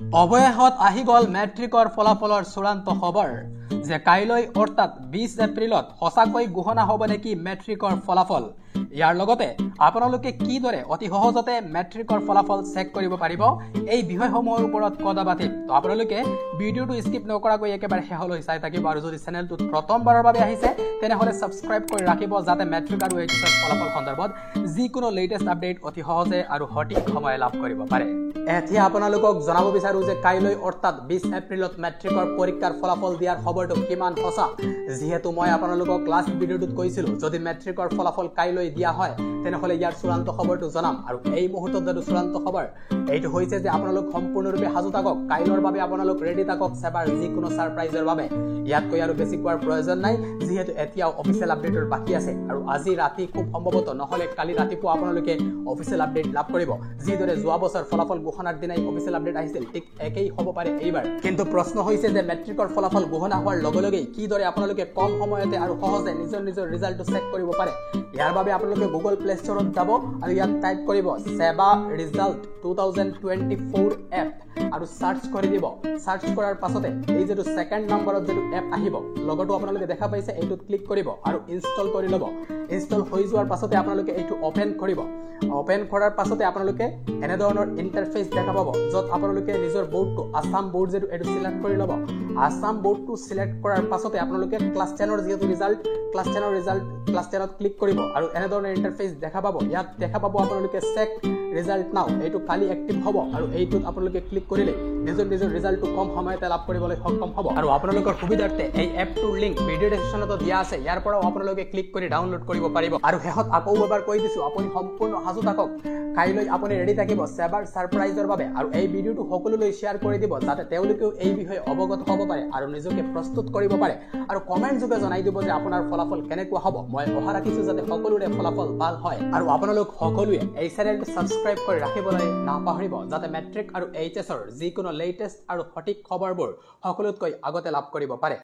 অবশেষত আহি গল মেট্ৰিকৰ ফলাফলৰ চূড়ান্ত খবৰ যে কাইলৈ অৰ্থাৎ 20 এপ্ৰিলত সঁচাকৈ ঘোষণা হ'ব নেকি মেট্ৰিকৰ ফলাফল। ইয়াৰ লগতে আপোনালোকে কিদৰে অতি সহজতে মেট্ৰিকৰ ফলাফল চেক কৰিব পাৰিব এই বিষয়সমূহৰ ওপৰত কথা পাতিম। তো আপোনালোকে ভিডিঅ'টো স্কিপ নকৰাকৈ একেবাৰে শেষলৈ চাই থাকিব আৰু যদি চেনেলটোত প্ৰথমবাৰৰ বাবে আহিছে তেনেহ'লে সাবস্ক্ৰাইব কৰি ৰাখিব যাতে মেট্ৰিক আৰু এইচএছৰ ফলাফল সন্দৰ্ভত যিকোনো লেটেষ্ট আপডেট অতি সহজে আৰু সঠিক সময়ে লাভ কৰিব পাৰে। এতিয়া আপোনালোকক জনাব বিচাৰো যে কাইলৈ অৰ্থাৎ 20 এপ্ৰিলত মেট্ৰিকৰ পৰীক্ষাৰ ফলাফল দিয়াৰ খবৰটো কিমান সঁচা। যেহেতু মই আপোনালোকক লাষ্ট ভিডিঅ'টোত কৈছিলো যদি মেট্ৰিকৰ ফলাফল কাইলৈ দিয়া হয় তেনেহ'লে ইয়াৰ চূড়ান্ত খবৰটো জনাম আৰু এই মুহূৰ্তত যেটো চূড়ান্ত খবৰ এইটো হৈছে যে আপোনালোক সম্পূৰ্ণৰূপে সাজু থাকক, কাইলৰ বাবে আপোনালোক ৰেডি থাকক সেবাৰ যিকোনো সাৰপ্ৰাইজৰ বাবে। ইয়াতকৈ আৰু বেছি কোৱাৰ প্ৰয়োজন নাই যেহেতু এতিয়াও অফিচিয়েল আপডেটৰ বাকি আছে আৰু আজি ৰাতি খুব সম্ভৱত নহলে কালি ৰাতিপুৱা আপোনালোকে অফিচিয়েল আপডেট লাভ কৰিব। যিদৰে যোৱা বছৰ ফলাফল ঘোষণাৰ দিনাই অফিচিয়েল আপডেট আহিছিল ঠিক একেই হ'ব পাৰে এইবাৰ। কিন্তু প্ৰশ্ন হৈছে যে মেট্ৰিকৰ ফলাফল ঘোষণা হোৱাৰ লগে লগে কিদৰে আপোনালোকে কম সময়তে আৰু সহজে নিজৰ ৰিজাল্টটো চেক কৰিব পাৰে। ইয়াৰ বাবে আপোনালোকে গুগল প্লে ষ্টৰত যাব আৰু ইয়াত টাইপ কৰিব সেবা ৰিজাল্ট 2024 এপ আৰু সাৰ্চ কৰি দিব। সাৰ্চ কৰাৰ পাছতে এই যেটো সেকেন্ড নম্বৰত যেটো এপ আহিব লগতো আপোনালোকে দেখা পাইছে এইটোত ক্লিক কৰিব আৰু ইনষ্টল কৰি ল'ব। ইনষ্টল হৈ যোৱাৰ পাছতে আপোনালোকে এইটো ওপেন কৰিব। ওপেন কৰাৰ পাছতে আপোনালোকে এনে ধৰণৰ ইন্টাৰফেস দেখা পাব যত আপোনালোকে নিজৰ বোৰ্ডটো আসাম বোৰ্ড যেটো এটো সিলেক্ট কৰি ল'ব। আসাম বোৰ্ডটো সিলেক্ট কৰাৰ পাছতে আপোনালোকে ক্লাস 10ৰ যেটো ৰিজাল্ট ক্লাস 10ত ক্লিক কৰিব আৰু এনে ধৰণৰ ইন্টাৰফেস দেখা পাব। ইয়াত দেখা পাব আপোনালোকে চেক ৰিজাল্ট নাও এইটো কালি এক্টিভ হ'ব আৰু এইটোত আপোনালোকে ক্লিক কৰিলে নিজৰ ৰিজাল্টটো কম সময়তে লাভ কৰিবলৈ সক্ষম হ'ব। আৰু আপোনালোকৰ সুবিধাৰ্থে এই এপটোৰ লিংক ভিডিও ডেসক্ৰিপচনত দিয়া আছে, ইয়াৰ পৰাও আপোনালোকে ক্লিক কৰি ডাউনলোড কৰিব পাৰিব। আৰু শেষত আকৌ এবাৰ কৈ দিছো আপুনি সম্পূৰ্ণ সাজু থাকক, কাইলৈ আপুনি ৰেডি থাকিব সেবাৰ সাৰপ্ৰাইজৰ বাবে আৰু এই ভিডিওটো সকলোলৈ শেয়াৰ কৰি দিব যাতে তেওঁলোকেও এই বিষয়ে অৱগত হ'ব পাৰে আৰু নিজকে প্ৰস্তুত কৰিব পাৰে আৰু কমেন্ট যোগে জনাই দিব যে আপোনাৰ ফলাফল কেনেকুৱা হ'ব। মই আশা ৰাখিছো যাতে সকলোৰে ফলাফল ভাল হয় আৰু আপোনালোক সকলোৱে এই চেনেলটো সাবস্ক্ৰাইব কৰি ৰাখিবলৈ নাপাহৰিব যাতে মেট্ৰিক আৰু এইচএছৰ যিকোনো লেটেষ্ট আৰু সঠিক খবৰবোৰ সকলোতকৈ আগতে লাভ কৰিব পাৰে।